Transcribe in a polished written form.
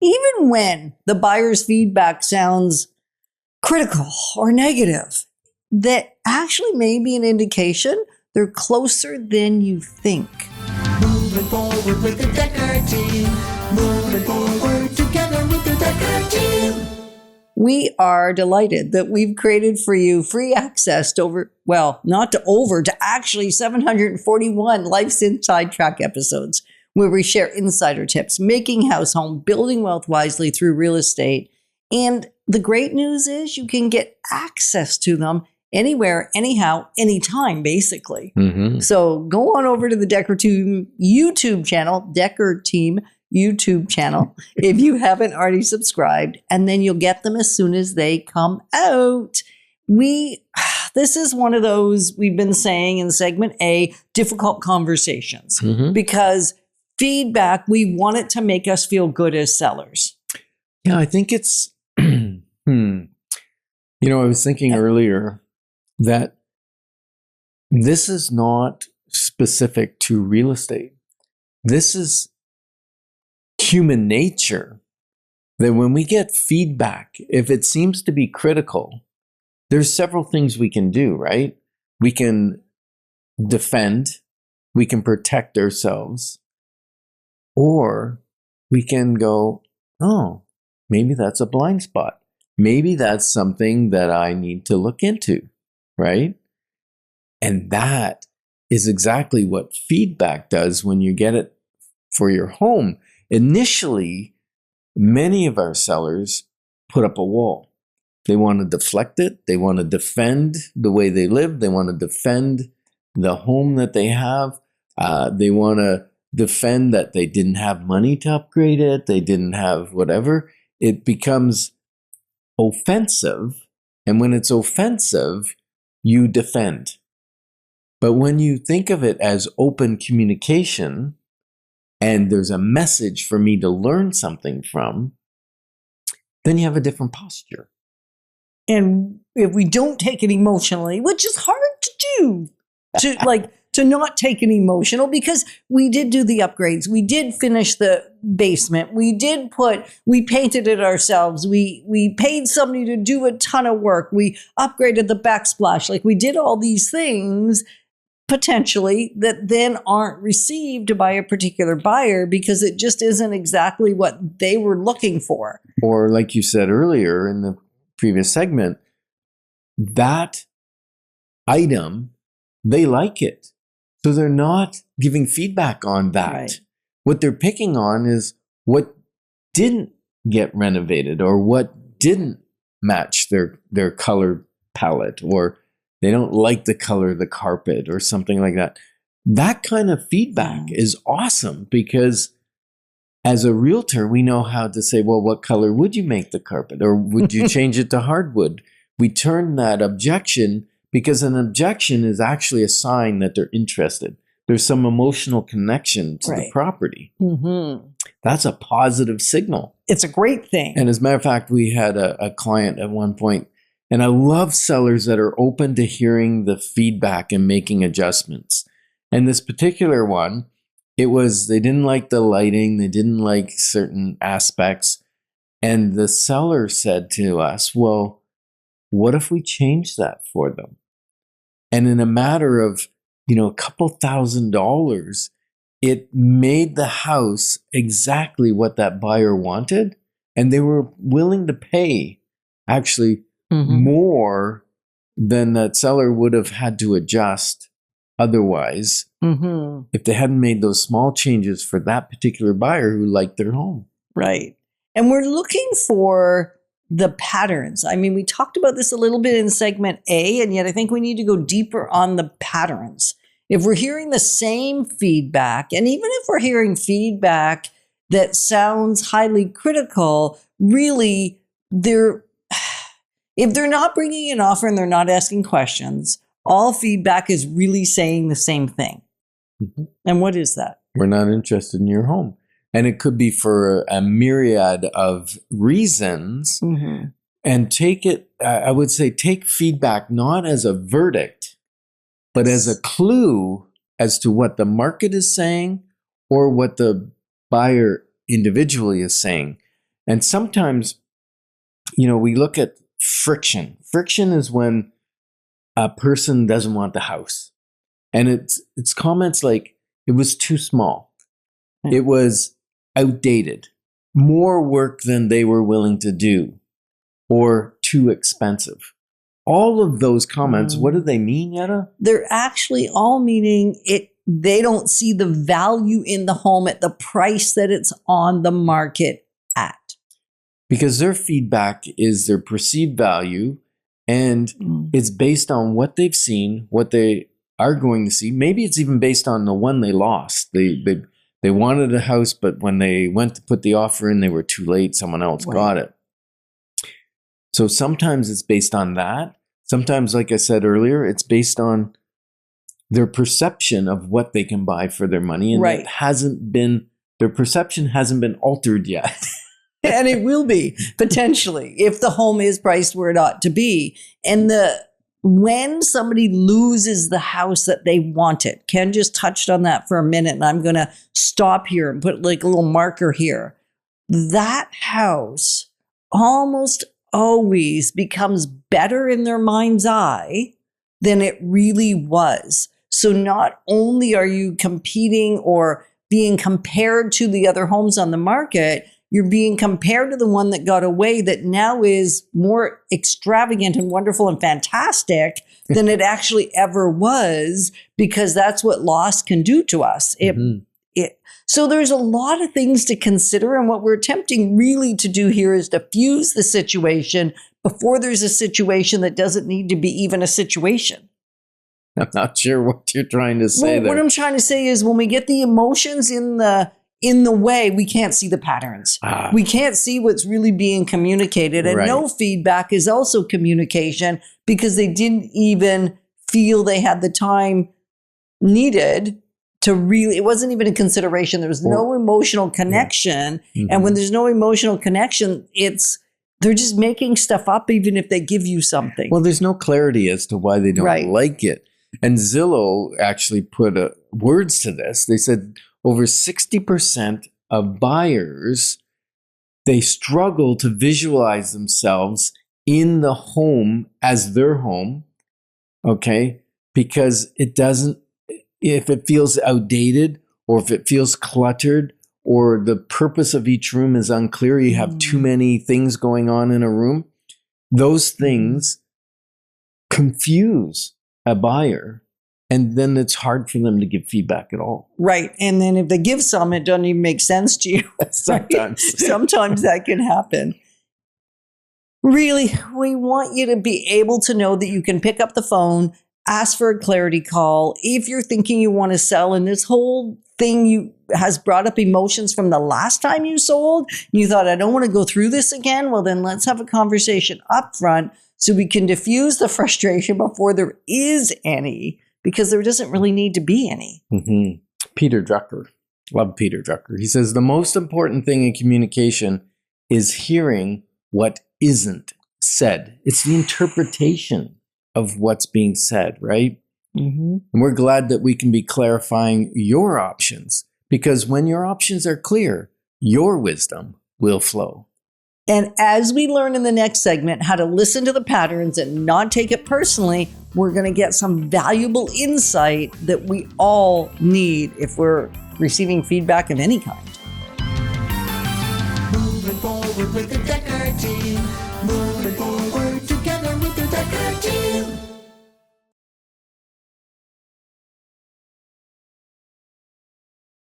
even when the buyer's feedback sounds critical or negative, that actually may be an indication they're closer than you think. Moving forward with the Dekker team. Moving forward together with the Dekker team. We are delighted that we've created for you free access to to actually 741 Life's Inside Track episodes, where we share insider tips, making house, home, building wealth wisely through real estate. And the great news is you can get access to them anywhere, anyhow, anytime, basically. Mm-hmm. So go on over to the Dekker Team YouTube channel, Dekker Team YouTube channel, if you haven't already subscribed, and then you'll get them as soon as they come out. This is one of those we've been saying in segment A, difficult conversations, because feedback, we want it to make us feel good as sellers. Yeah, I think it's, I was thinking earlier that this is not specific to real estate. This is human nature, that when we get feedback, if it seems to be critical, there's several things we can do, right? We can defend, we can protect ourselves, or we can go, oh, maybe that's a blind spot. Maybe that's something that I need to look into, right? And that is exactly what feedback does when you get it for your home. Initially, many of our sellers put up a wall. They want to deflect it. They want to defend the way they live. They want to defend the home that they have. They want to defend that they didn't have money to upgrade it. They didn't have whatever. It becomes offensive. And when it's offensive, you defend. But when you think of it as open communication, and there's a message for me to learn something from, then you have a different posture. And if we don't take it emotionally, which is hard to do, to not take it emotional, because we did do the upgrades. We did finish the basement. We painted it ourselves. We paid somebody to do a ton of work. We upgraded the backsplash. Like, we did all these things potentially that then aren't received by a particular buyer because it just isn't exactly what they were looking for. Or like you said earlier in the previous segment, that item, they like it. So they're not giving feedback on that. Right. What they're picking on is what didn't get renovated or what didn't match their color palette, or they don't like the color of the carpet or something like that. That kind of feedback is awesome, because as a realtor, we know how to say, well, what color would you make the carpet? Or would you change it to hardwood? We turn that objection, because an objection is actually a sign that they're interested. There's some emotional connection to the property. Mm-hmm. That's a positive signal. It's a great thing. And as a matter of fact, we had a client at one point, and I love sellers that are open to hearing the feedback and making adjustments. And this particular one, they didn't like the lighting, they didn't like certain aspects. And the seller said to us, well, what if we change that for them? And in a matter of, a couple $1,000s, it made the house exactly what that buyer wanted. And they were willing to pay actually more than that seller would have had to adjust otherwise, if they hadn't made those small changes for that particular buyer who liked their home. Right. And we're looking for the patterns. I mean, we talked about this a little bit in segment A, and yet I think we need to go deeper on the patterns. If we're hearing the same feedback, and even if we're hearing feedback that sounds highly critical, really, if they're not bringing an offer and they're not asking questions, all feedback is really saying the same thing. Mm-hmm. And what is that? We're not interested in your home. And it could be for a myriad of reasons. Mm-hmm. And I would say take feedback not as a verdict, but as a clue as to what the market is saying or what the buyer individually is saying. And sometimes, we look at friction. Friction is when a person doesn't want the house. And it's comments like, it was too small. It was outdated. More work than they were willing to do. Or too expensive. All of those comments, what do they mean, Yetta? They're actually all meaning they don't see the value in the home at the price that it's on the market at. Because their feedback is their perceived value, and it's based on what they've seen, what they are going to see. Maybe it's even based on the one they lost. They wanted a house, but when they went to put the offer in, they were too late. Someone else got it. So sometimes it's based on that. Sometimes, like I said earlier, it's based on their perception of what they can buy for their money. And their perception hasn't been altered yet. And it will be, potentially, if the home is priced where it ought to be. And when somebody loses the house that they wanted, Ken just touched on that for a minute, and I'm going to stop here and put like a little marker here. That house almost always becomes better in their mind's eye than it really was. So not only are you competing or being compared to the other homes on the market, you're being compared to the one that got away that now is more extravagant and wonderful and fantastic than it actually ever was, because that's what loss can do to us. So there's a lot of things to consider, and what we're attempting really to do here is diffuse the situation before there's a situation that doesn't need to be even a situation. I'm not sure what you're trying to say there. What I'm trying to say is when we get the emotions in the way, we can't see the patterns. We can't see what's really being communicated. And no feedback is also communication, because they didn't even feel they had the time needed to really, it wasn't even a consideration. There was no emotional connection. And when there's no emotional connection, they're just making stuff up even if they give you something. Well, there's no clarity as to why they don't like it. And Zillow actually put words to this. They said over 60% of buyers, they struggle to visualize themselves in the home as their home, okay? Because if it feels outdated, or if it feels cluttered, or the purpose of each room is unclear, you have too many things going on in a room, those things confuse a buyer, and then it's hard for them to give feedback at all. Right. And then if they give some, it doesn't even make sense to you. Sometimes that can happen. Really, we want you to be able to know that you can pick up the phone, ask for a clarity call. If you're thinking you want to sell, and this whole thing has brought up emotions from the last time you sold, you thought, I don't want to go through this again. Well, then let's have a conversation up front so we can diffuse the frustration before there is any, because there doesn't really need to be any. Peter Drucker, love Peter Drucker. He says, the most important thing in communication is hearing what isn't said. It's the interpretation of what's being said, right? And we're glad that we can be clarifying your options, because when your options are clear, your wisdom will flow. And as we learn in the next segment how to listen to the patterns and not take it personally, we're going to get some valuable insight that we all need if we're receiving feedback of any kind. Moving forward with the Dekker team. Moving forward